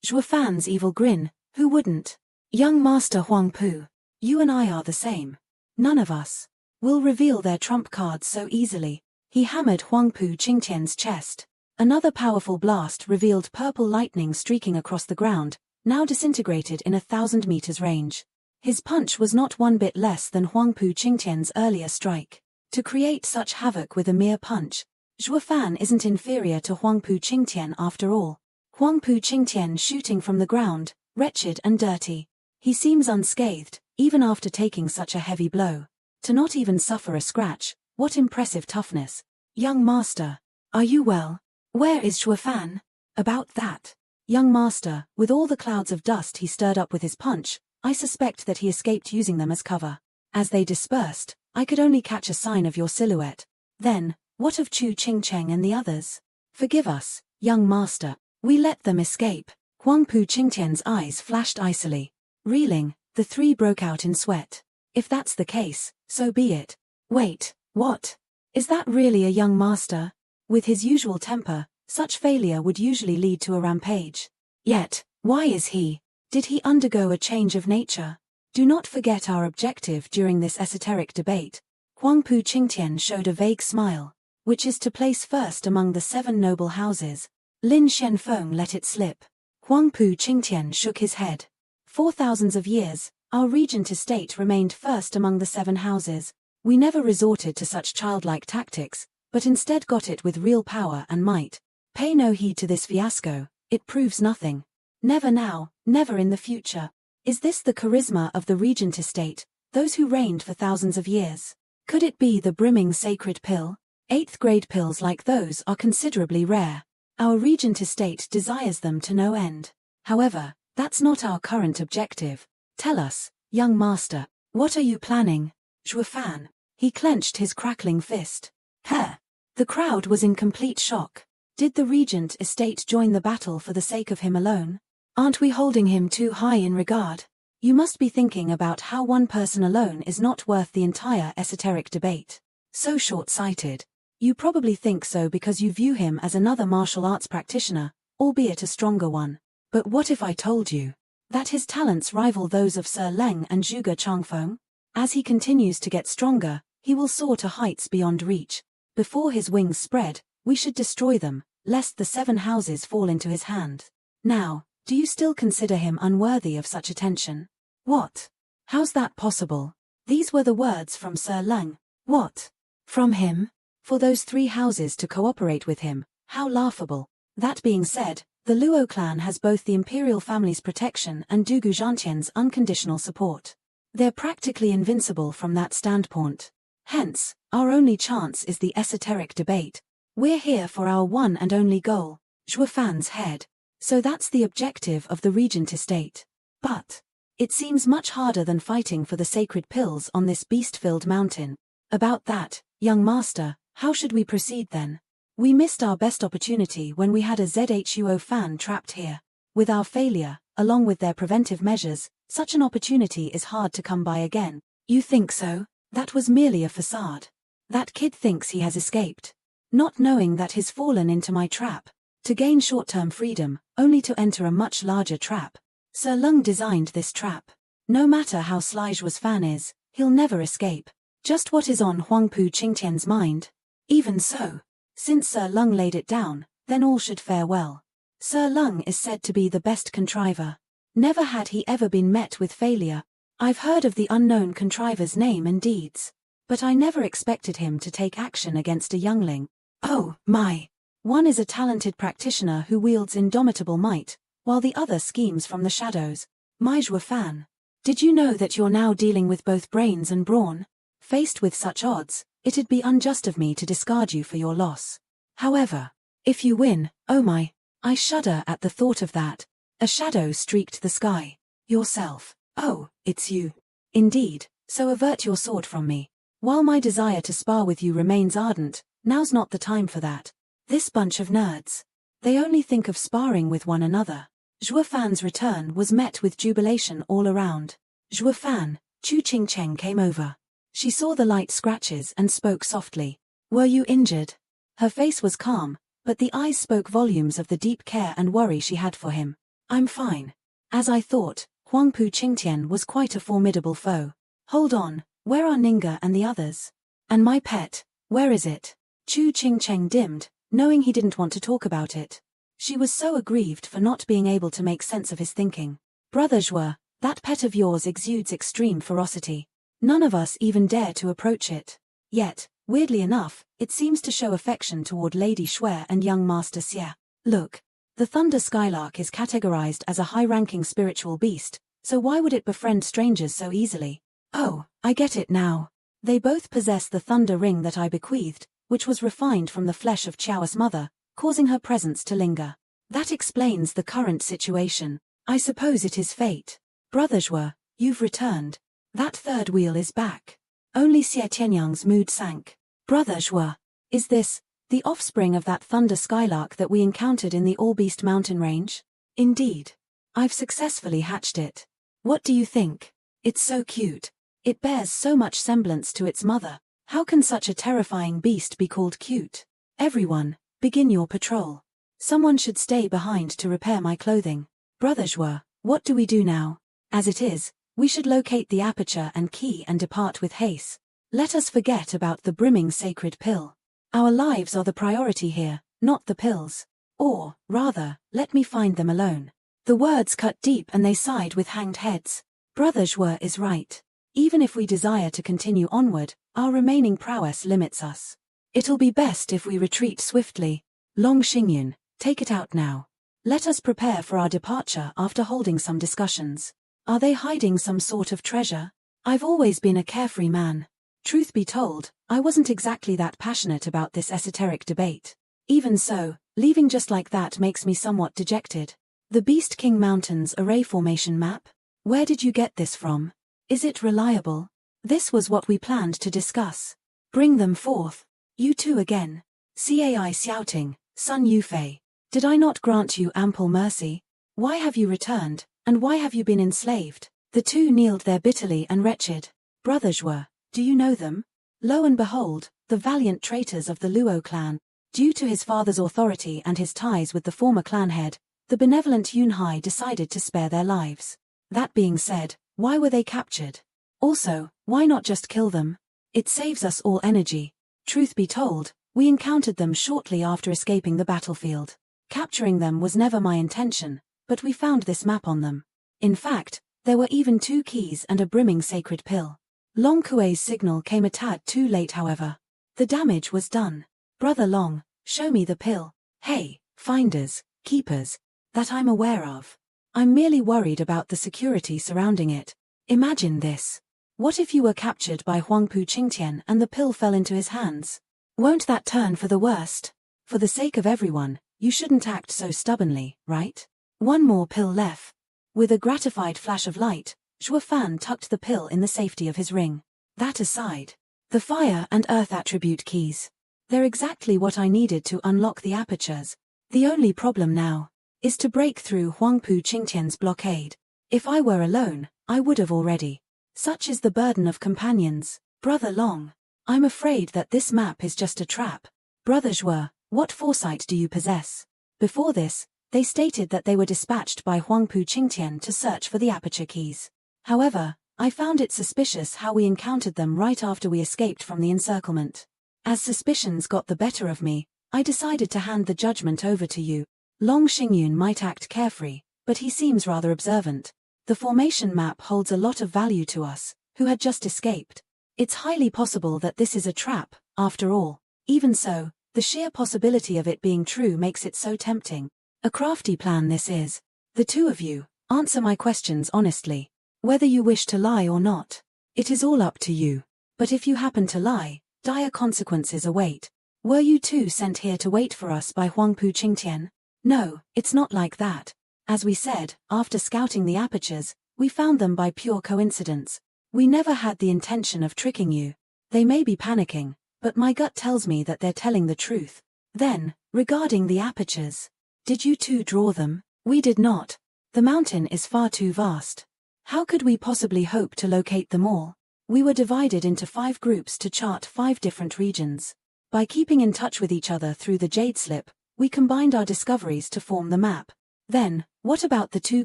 Zhuo Fan's evil grin, who wouldn't? Young Master Huang Pu, you and I are the same. None of us will reveal their trump cards so easily. He hammered Huang Pu Qingtian's chest. Another powerful blast revealed purple lightning streaking across the ground, now disintegrated in 1,000 meters range. His punch was not one bit less than Huang Pu Qingtian's earlier strike. To create such havoc with a mere punch, Zhuo Fan isn't inferior to Huang Pu Qingtian after all. Huang Pu Qingtian shooting from the ground, wretched and dirty. He seems unscathed, even after taking such a heavy blow. To not even suffer a scratch, what impressive toughness. Young Master, are you well? Where is Zhuo Fan? About that. Young Master, with all the clouds of dust he stirred up with his punch, I suspect that he escaped using them as cover. As they dispersed, I could only catch a sign of your silhouette. Then, what of Chu Qingcheng and the others? Forgive us, young master, we let them escape. Huang Pu Qingtian's eyes flashed icily. Reeling, the three broke out in sweat. If that's the case, so be it. Wait, what? Is that really a young master? With his usual temper, such failure would usually lead to a rampage. Yet, why is he? Did he undergo a change of nature? Do not forget our objective during this esoteric debate. Huang Pu Qingtian showed a vague smile, which is to place first among the 7 noble houses. Lin Shenfeng let it slip. Huang Pu Qingtian shook his head. For thousands of years, our regent estate remained first among the 7 houses. We never resorted to such childlike tactics, but instead got it with real power and might. Pay no heed to this fiasco, it proves nothing. Never now, never in the future. Is this the charisma of the regent estate, those who reigned for thousands of years? Could it be the brimming sacred pill? 8th grade pills like those are considerably rare. Our regent estate desires them to no end. However, that's not our current objective. Tell us, young master, what are you planning? Zhuo Fan. He clenched his crackling fist. Heh. The crowd was in complete shock. Did the regent estate join the battle for the sake of him alone? Aren't we holding him too high in regard? You must be thinking about how one person alone is not worth the entire esoteric debate. So short-sighted. You probably think so because you view him as another martial arts practitioner, albeit a stronger one. But what if I told you that his talents rival those of Sir Leng and Zhuge Changfeng? As he continues to get stronger, he will soar to heights beyond reach. Before his wings spread, we should destroy them, lest the 7 houses fall into his hand. Now, do you still consider him unworthy of such attention? What? How's that possible? These were the words from Sir Leng. What? From him? For those 3 houses to cooperate with him, how laughable. That being said, the Luo clan has both the imperial family's protection and Dugu Zhantian's unconditional support. They're practically invincible from that standpoint. Hence, our only chance is the esoteric debate. We're here for our one and only goal, Zhuo Fan's head. So that's the objective of the regent estate. But it seems much harder than fighting for the sacred pills on this beast-filled mountain. About that, young master, how should we proceed then? We missed our best opportunity when we had a ZHUO fan trapped here. With our failure, along with their preventive measures, such an opportunity is hard to come by again. You think so? That was merely a facade. That kid thinks he has escaped, not knowing that he's fallen into my trap, to gain short-term freedom, only to enter a much larger trap. Sir Leng designed this trap. No matter how sly Zhuo Fan is, he'll never escape. Just what is on Huang Pu Qingtian's mind? Even so, since Sir Leng laid it down, then all should fare well. Sir Leng is said to be the best contriver. Never had he ever been met with failure. I've heard of the unknown contriver's name and deeds, but I never expected him to take action against a youngling. Oh, my! One is a talented practitioner who wields indomitable might, while the other schemes from the shadows. My Zhuo Fan. Did you know that you're now dealing with both brains and brawn? Faced with such odds, it'd be unjust of me to discard you for your loss. However, if you win, oh my, I shudder at the thought of that. A shadow streaked the sky. Yourself. Oh, it's you. Indeed, so avert your sword from me. While my desire to spar with you remains ardent, now's not the time for that. This bunch of nerds. They only think of sparring with one another. Zhuo Fan's return was met with jubilation all around. Zhuo Fan, Chu Qingcheng came over. She saw the light scratches and spoke softly. Were you injured? Her face was calm, but the eyes spoke volumes of the deep care and worry she had for him. I'm fine. As I thought, Huangpu Qingtian was quite a formidable foe. Hold on, where are Ninga and the others? And my pet, where is it? Chu Qingcheng dimmed, knowing he didn't want to talk about it. She was so aggrieved for not being able to make sense of his thinking. Brother Zhuo, that pet of yours exudes extreme ferocity. None of us even dare to approach it. Yet, weirdly enough, it seems to show affection toward Lady Shui and young Master Xie. Look, the Thunder Skylark is categorized as a high-ranking spiritual beast, so why would it befriend strangers so easily? Oh, I get it now. They both possess the thunder ring that I bequeathed, which was refined from the flesh of Qiao's mother, causing her presence to linger. That explains the current situation. I suppose it is fate. Brother Zhuo, you've returned. That third wheel is back. Only Xie Tianyang's mood sank. Brother Zhuo, is this the offspring of that thunder skylark that we encountered in the All-Beast mountain range? Indeed. I've successfully hatched it. What do you think? It's so cute. It bears so much semblance to its mother. How can such a terrifying beast be called cute? Everyone, begin your patrol. Someone should stay behind to repair my clothing. Brother Zhuo, what do we do now? As it is, we should locate the aperture and key and depart with haste. Let us forget about the brimming sacred pill. Our lives are the priority here, not the pills. Or, rather, let me find them alone. The words cut deep and they sighed with hanged heads. Brother Zhuo is right. Even if we desire to continue onward, our remaining prowess limits us. It'll be best if we retreat swiftly. Long Xingyun, take it out now. Let us prepare for our departure after holding some discussions. Are they hiding some sort of treasure? I've always been a carefree man. Truth be told, I wasn't exactly that passionate about this esoteric debate. Even so, leaving just like that makes me somewhat dejected. The Beast King Mountains Array Formation Map? Where did you get this from? Is it reliable? This was what we planned to discuss. Bring them forth. You two again. Cai shouting, Sun Yufei. Did I not grant you ample mercy? Why have you returned, and why have you been enslaved? The two kneeled there bitterly and wretched. Brother Zhuo, do you know them? Lo and behold, the valiant traitors of the Luo clan. Due to his father's authority and his ties with the former clan head, the benevolent Yunhai decided to spare their lives. That being said, why were they captured? Also, why not just kill them? It saves us all energy. Truth be told, we encountered them shortly after escaping the battlefield. Capturing them was never my intention, but we found this map on them. In fact, there were even 2 keys and a brimming sacred pill. Long Kuei's signal came a tad too late however. The damage was done. Brother Long, show me the pill. Hey, finders, keepers, that I'm aware of. I'm merely worried about the security surrounding it. Imagine this. What if you were captured by Huangpu Qingtian and the pill fell into his hands? Won't that turn for the worst? For the sake of everyone, you shouldn't act so stubbornly, right? One more pill left. With a gratified flash of light, Zhuo Fan tucked the pill in the safety of his ring. That aside, the fire and earth attribute keys. They're exactly what I needed to unlock the apertures. The only problem now is to break through Huangpu Qingtian's blockade. If I were alone, I would have already. Such is the burden of companions. Brother Long, I'm afraid that this map is just a trap. Brother Zhuo, what foresight do you possess? Before this, they stated that they were dispatched by Huangpu Qingtian to search for the aperture keys. However, I found it suspicious how we encountered them right after we escaped from the encirclement. As suspicions got the better of me, I decided to hand the judgment over to you. Long Xingyun might act carefree, but he seems rather observant. The formation map holds a lot of value to us, who had just escaped. It's highly possible that this is a trap, after all. Even so, the sheer possibility of it being true makes it so tempting. A crafty plan this is. The two of you, answer my questions honestly. Whether you wish to lie or not, it is all up to you. But if you happen to lie, dire consequences await. Were you two sent here to wait for us by Huangpu Qingtian? No, it's not like that. As we said, after scouting the apertures, we found them by pure coincidence. We never had the intention of tricking you. They may be panicking, but my gut tells me that they're telling the truth. Then, regarding the apertures, did you two draw them? We did not. The mountain is far too vast. How could we possibly hope to locate them all? We were divided into 5 groups to chart 5 different regions. By keeping in touch with each other through the Jade Slip, we combined our discoveries to form the map. Then, what about the 2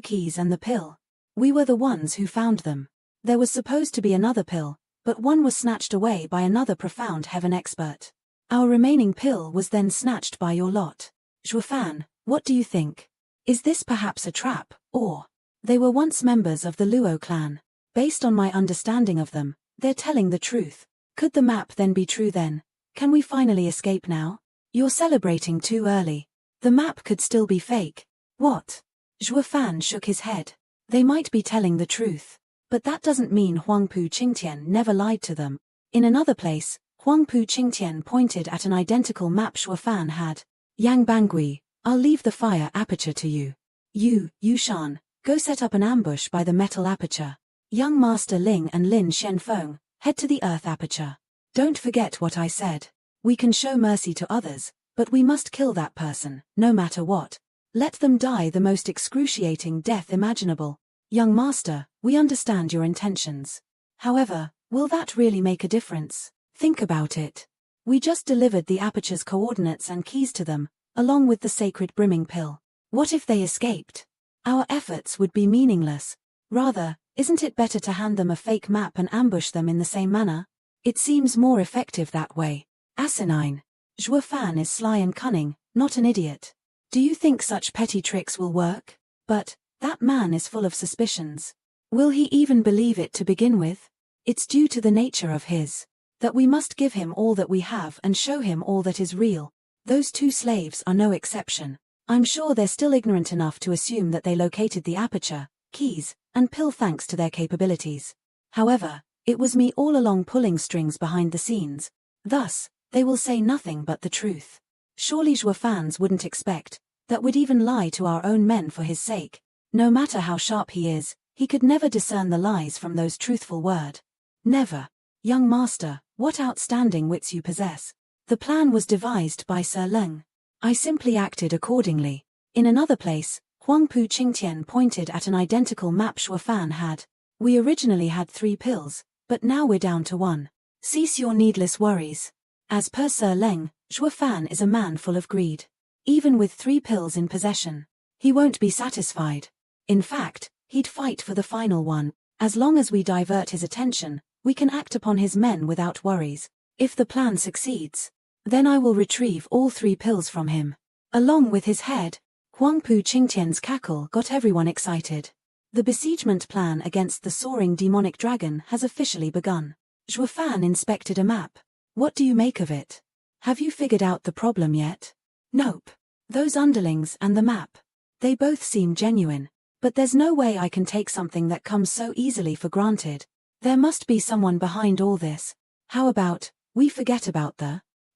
keys and the pill? We were the ones who found them. There was supposed to be another pill, but one was snatched away by another profound heaven expert. Our remaining pill was then snatched by your lot. Zhuofan, what do you think? Is this perhaps a trap, or? They were once members of the Luo clan. Based on my understanding of them, they're telling the truth. Could the map then be true then? Can we finally escape now? You're celebrating too early. The map could still be fake. What? Zhuofan shook his head. They might be telling the truth. But that doesn't mean Huangpu Qingtian never lied to them. In another place, Huangpu Qingtian pointed at an identical map Zhuofan had. Yang Bangui, I'll leave the fire aperture to you. You, Yushan, go set up an ambush by the metal aperture. Young Master Ling and Lin Shenfeng, head to the earth aperture. Don't forget what I said. We can show mercy to others, but we must kill that person, no matter what. Let them die the most excruciating death imaginable. Young Master, we understand your intentions. However, will that really make a difference? Think about it. We just delivered the aperture's coordinates and keys to them, along with the sacred brimming pill. What if they escaped? Our efforts would be meaningless. Rather, isn't it better to hand them a fake map and ambush them in the same manner? It seems more effective that way. Asinine. Zhuofan is sly and cunning, not an idiot. Do you think such petty tricks will work? But that man is full of suspicions. Will he even believe it to begin with? It's due to the nature of his. That we must give him all that we have and show him all that is real. Those 2 slaves are no exception. I'm sure they're still ignorant enough to assume that they located the aperture, keys, and pill thanks to their capabilities. However, it was me all along pulling strings behind the scenes. Thus, they will say nothing but the truth. Surely Zhuofans wouldn't expect that we'd even lie to our own men for his sake. No matter how sharp he is, he could never discern the lies from those truthful words. Never. Young Master, what outstanding wits you possess. The plan was devised by Sir Leng. I simply acted accordingly. In another place, Huangpu Qingtian pointed at an identical map Zhuofan had. We originally had 3 pills, but now we're down to 1. Cease your needless worries. As per Sir Leng, Zhuofan is a man full of greed. Even with 3 pills in possession, he won't be satisfied. In fact, he'd fight for the final one. As long as we divert his attention, we can act upon his men without worries. If the plan succeeds, then I will retrieve all 3 pills from him. Along with his head. Huangpu Qingtian's cackle got everyone excited. The besiegement plan against the soaring demonic dragon has officially begun. Zhuofan inspected a map. What do you make of it? Have you figured out the problem yet? Nope. Those underlings and the map. They both seem genuine. But there's no way I can take something that comes so easily for granted. There must be someone behind all this. How about, we forget about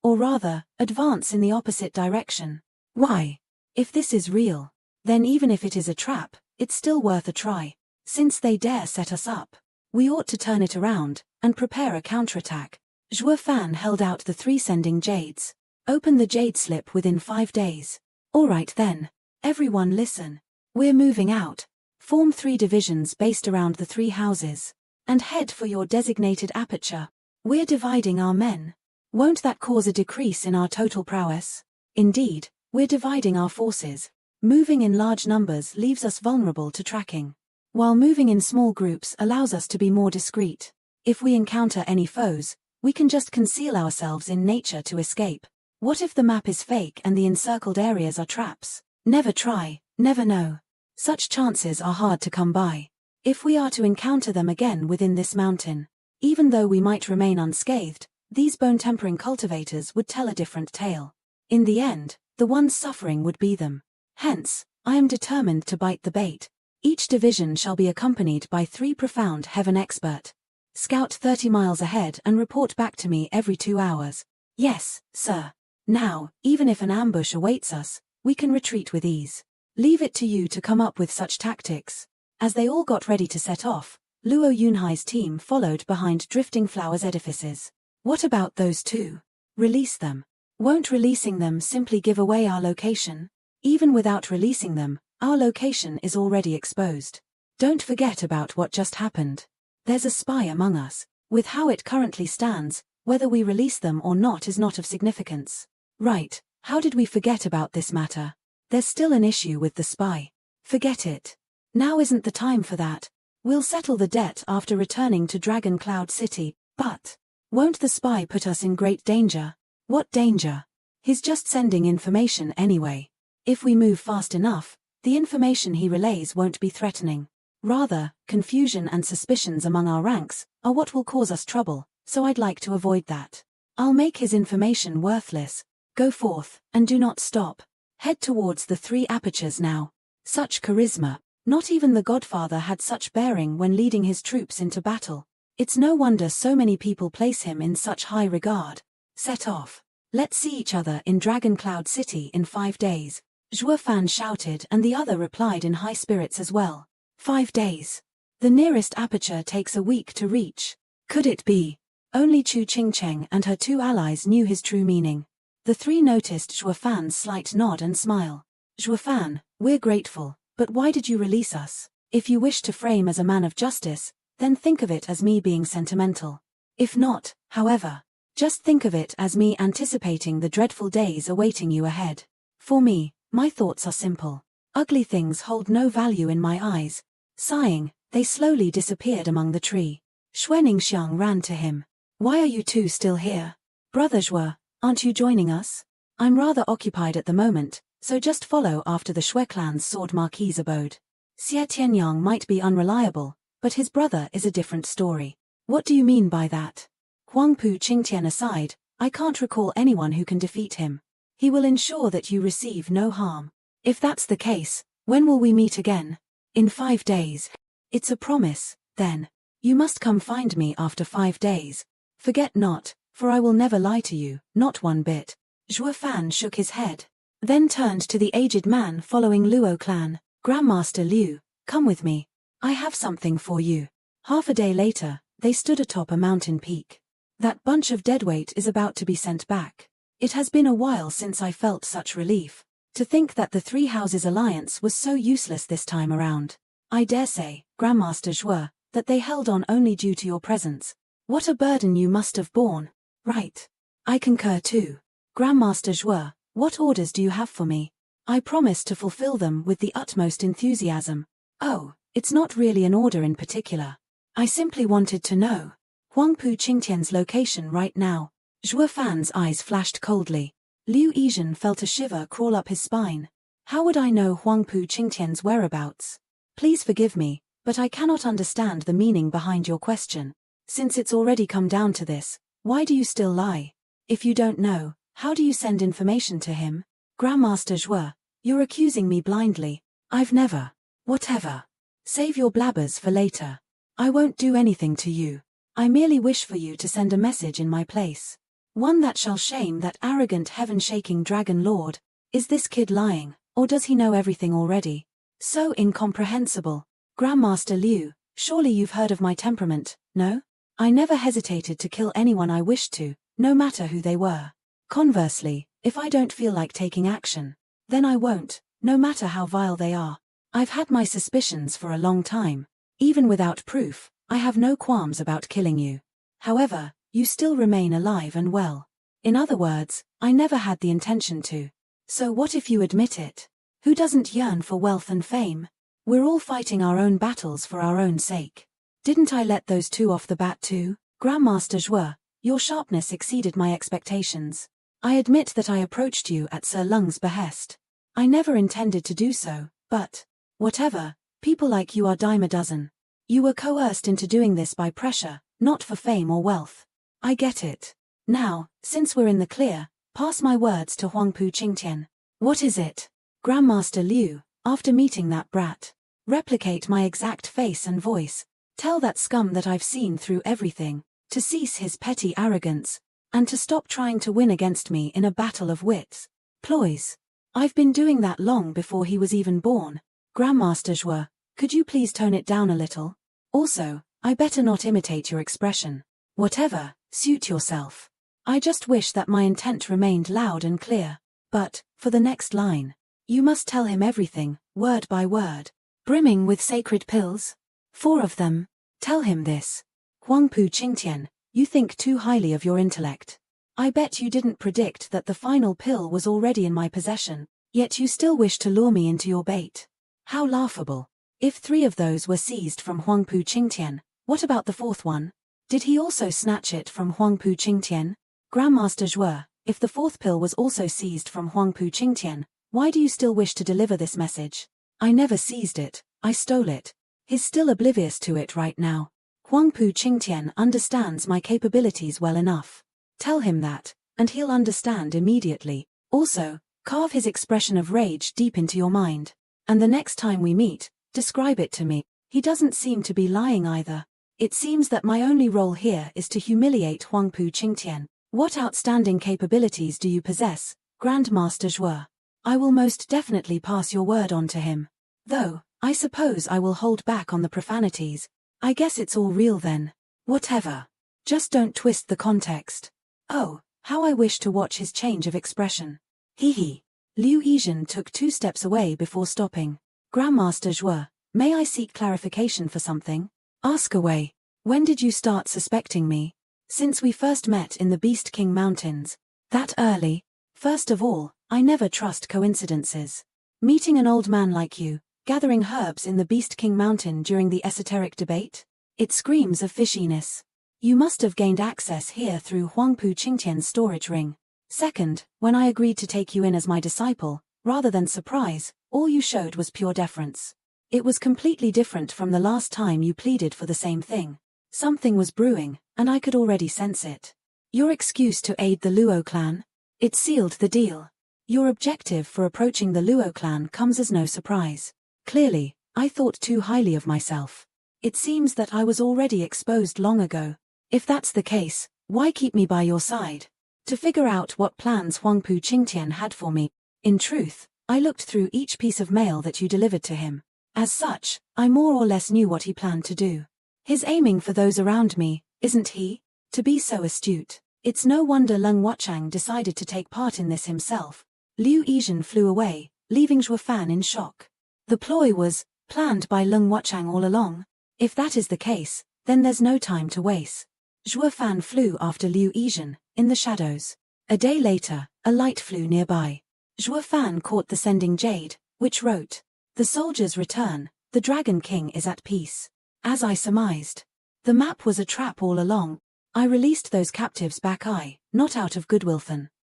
or rather, advance in the opposite direction? Why? If this is real, then even if it is a trap, it's still worth a try. Since they dare set us up, we ought to turn it around and prepare a counterattack. Zhuofan held out the 3 sending jades. Open the jade slip within 5 days. Alright then. Everyone listen. We're moving out. Form 3 divisions based around the 3 houses. And head for your designated aperture. We're dividing our men. Won't that cause a decrease in our total prowess? Indeed, we're dividing our forces. Moving in large numbers leaves us vulnerable to tracking, while moving in small groups allows us to be more discreet. If we encounter any foes, we can just conceal ourselves in nature to escape. What if the map is fake and the encircled areas are traps? Never try, never know. Such chances are hard to come by. If we are to encounter them again within this mountain, even though we might remain unscathed, these bone-tempering cultivators would tell a different tale. In the end, the ones suffering would be them. Hence, I am determined to bite the bait. Each division shall be accompanied by 3 profound heaven expert. Scout 30 miles ahead and report back to me every 2 hours. Yes, sir. Now, even if an ambush awaits us, we can retreat with ease. Leave it to you to come up with such tactics. As they all got ready to set off, Luo Yunhai's team followed behind Drifting Flowers edifices. What about those 2? Release them. Won't releasing them simply give away our location? Even without releasing them, our location is already exposed. Don't forget about what just happened. There's a spy among us. With how it currently stands, whether we release them or not is not of significance. Right, how did we forget about this matter? There's still an issue with the spy. Forget it. Now isn't the time for that. We'll settle the debt after returning to Dragon Cloud City, but won't the spy put us in great danger? What danger? He's just sending information anyway. If we move fast enough, the information he relays won't be threatening. Rather, confusion and suspicions among our ranks are what will cause us trouble, so I'd like to avoid that. I'll make his information worthless. Go forth, and do not stop. Head towards the 3 apertures now. Such charisma. Not even the Godfather had such bearing when leading his troops into battle. It's no wonder so many people place him in such high regard. Set off. Let's see each other in Dragon Cloud City in 5 days. Zhuo Fan shouted, and the other replied in high spirits as well. 5 days. The nearest aperture takes a week to reach. Could it be? Only Chu Qingcheng and her 2 allies knew his true meaning. The 3 noticed Zhuo Fan's slight nod and smile. Zhuo Fan, we're grateful, but why did you release us? If you wish to frame as a man of justice, then think of it as me being sentimental. If not, however, just think of it as me anticipating the dreadful days awaiting you ahead. For me, my thoughts are simple. Ugly things hold no value in my eyes. Sighing, they slowly disappeared among the tree. Xuaningxiang ran to him. Why are you 2 still here? Brother Zhuo, aren't you joining us? I'm rather occupied at the moment, so just follow after the Shui clan's sword marquis's abode. Xie Tianyang might be unreliable, but his brother is a different story. What do you mean by that? Huangpu Qingtian aside, I can't recall anyone who can defeat him. He will ensure that you receive no harm. If that's the case, when will we meet again? In 5 days. It's a promise, then. You must come find me after 5 days. Forget not, for I will never lie to you, not one bit. Zhuo Fan shook his head. Then turned to the aged man following Luo clan. Grandmaster Liu, come with me. I have something for you. Half a day later, they stood atop a mountain peak. That bunch of deadweight is about to be sent back. It has been a while since I felt such relief. To think that the 3 houses alliance was so useless this time around. I dare say, Grandmaster Zhuo, that they held on only due to your presence. What a burden you must have borne. Right. I concur too. Grandmaster Zhuo, what orders do you have for me? I promise to fulfill them with the utmost enthusiasm. Oh, it's not really an order in particular. I simply wanted to know Huangpu Qingtian's location right now. Zhuo Fan's eyes flashed coldly. Liu Yizhen felt a shiver crawl up his spine. How would I know Huangpu Qingtian's whereabouts? Please forgive me, but I cannot understand the meaning behind your question. Since it's already come down to this, why do you still lie? If you don't know, how do you send information to him? Grandmaster Zhuo, you're accusing me blindly. I've never. Whatever. Save your blabbers for later. I won't do anything to you. I merely wish for you to send a message in my place. One that shall shame that arrogant heaven-shaking dragon lord. Is this kid lying, or does he know everything already? So incomprehensible. Grandmaster Liu, surely you've heard of my temperament, no? I never hesitated to kill anyone I wished to, no matter who they were. Conversely, if I don't feel like taking action, then I won't, no matter how vile they are. I've had my suspicions for a long time. Even without proof, I have no qualms about killing you. However, you still remain alive and well. In other words, I never had the intention to. So what if you admit it? Who doesn't yearn for wealth and fame? We're all fighting our own battles for our own sake. Didn't I let those 2 off the bat too? Grandmaster Zhuo, your sharpness exceeded my expectations. I admit that I approached you at Sir Lung's behest. I never intended to do so, but whatever, people like you are dime a dozen. You were coerced into doing this by pressure, not for fame or wealth. I get it. Now, since we're in the clear, pass my words to Huangpu Qingtian. What is it? Grandmaster Liu, after meeting that brat, replicate my exact face and voice. Tell that scum that I've seen through everything, to cease his petty arrogance, and to stop trying to win against me in a battle of wits. Ploys. I've been doing that long before he was even born. Grandmaster Zhuo, could you please tone it down a little? Also, I better not imitate your expression. Whatever, suit yourself. I just wish that my intent remained loud and clear. But, for the next line, you must tell him everything, word by word. Brimming with sacred pills? 4 of them. Tell him this. Huangpu Qingtian, you think too highly of your intellect. I bet you didn't predict that the final pill was already in my possession, yet you still wish to lure me into your bait. How laughable. If 3 of those were seized from Huangpu Qingtian, what about the 4th one? Did he also snatch it from Huangpu Qingtian? Grandmaster Zhuo, if the 4th pill was also seized from Huangpu Qingtian, why do you still wish to deliver this message? I never seized it, I stole it. He's still oblivious to it right now. Huangpu Qingtian understands my capabilities well enough. Tell him that, and he'll understand immediately. Also, carve his expression of rage deep into your mind. And the next time we meet, describe it to me. He doesn't seem to be lying either. It seems that my only role here is to humiliate Huangpu Qingtian. What outstanding capabilities do you possess, Grandmaster Zhuo? I will most definitely pass your word on to him. Though, I suppose I will hold back on the profanities. I guess it's all real then. Whatever. Just don't twist the context. Oh, how I wish to watch his change of expression. Hee hee. Liu Yizhen took 2 steps away before stopping. Grandmaster Zhuo, may I seek clarification for something? Ask away. When did you start suspecting me? Since we first met in the Beast King Mountains. That early? First of all, I never trust coincidences. Meeting an old man like you, gathering herbs in the Beast King Mountain during the esoteric debate? It screams of fishiness. You must have gained access here through Huangpu Qingtian's storage ring. Second, when I agreed to take you in as my disciple, rather than surprise, all you showed was pure deference. It was completely different from the last time you pleaded for the same thing. Something was brewing, and I could already sense it. Your excuse to aid the Luo clan? It sealed the deal. Your objective for approaching the Luo clan comes as no surprise. Clearly, I thought too highly of myself. It seems that I was already exposed long ago. If that's the case, why keep me by your side? To figure out what plans Huangpu Qingtian had for me. In truth, I looked through each piece of mail that you delivered to him. As such, I more or less knew what he planned to do. He's aiming for those around me, isn't he? To be so astute. It's no wonder Leng Wuchang decided to take part in this himself. Liu Yizhen flew away, leaving Zhuo Fan in shock. The ploy was planned by Leng Wuchang all along. If that is the case, then there's no time to waste. Zhuo Fan flew after Liu Yizhen, in the shadows. A day later, a light flew nearby. Zhuo Fan caught the sending jade, which wrote, "The soldiers return, the Dragon King is at peace." As I surmised. The map was a trap all along. I released those captives back not out of goodwill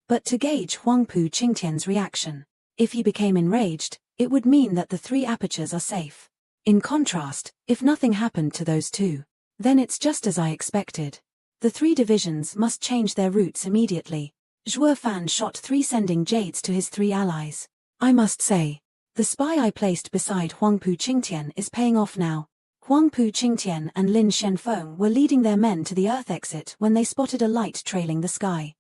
but to gauge Huangpu Qingtian's reaction. If he became enraged, it would mean that the 3 apertures are safe. In contrast, if nothing happened to those 2, then it's just as I expected. The 3 divisions must change their routes immediately. Zhuo Fan shot 3 sending jades to his 3 allies. I must say, the spy I placed beside Huangpu Qingtian is paying off now. Huangpu Qingtian and Lin Shenfeng were leading their men to the Earth exit when they spotted a light trailing the sky.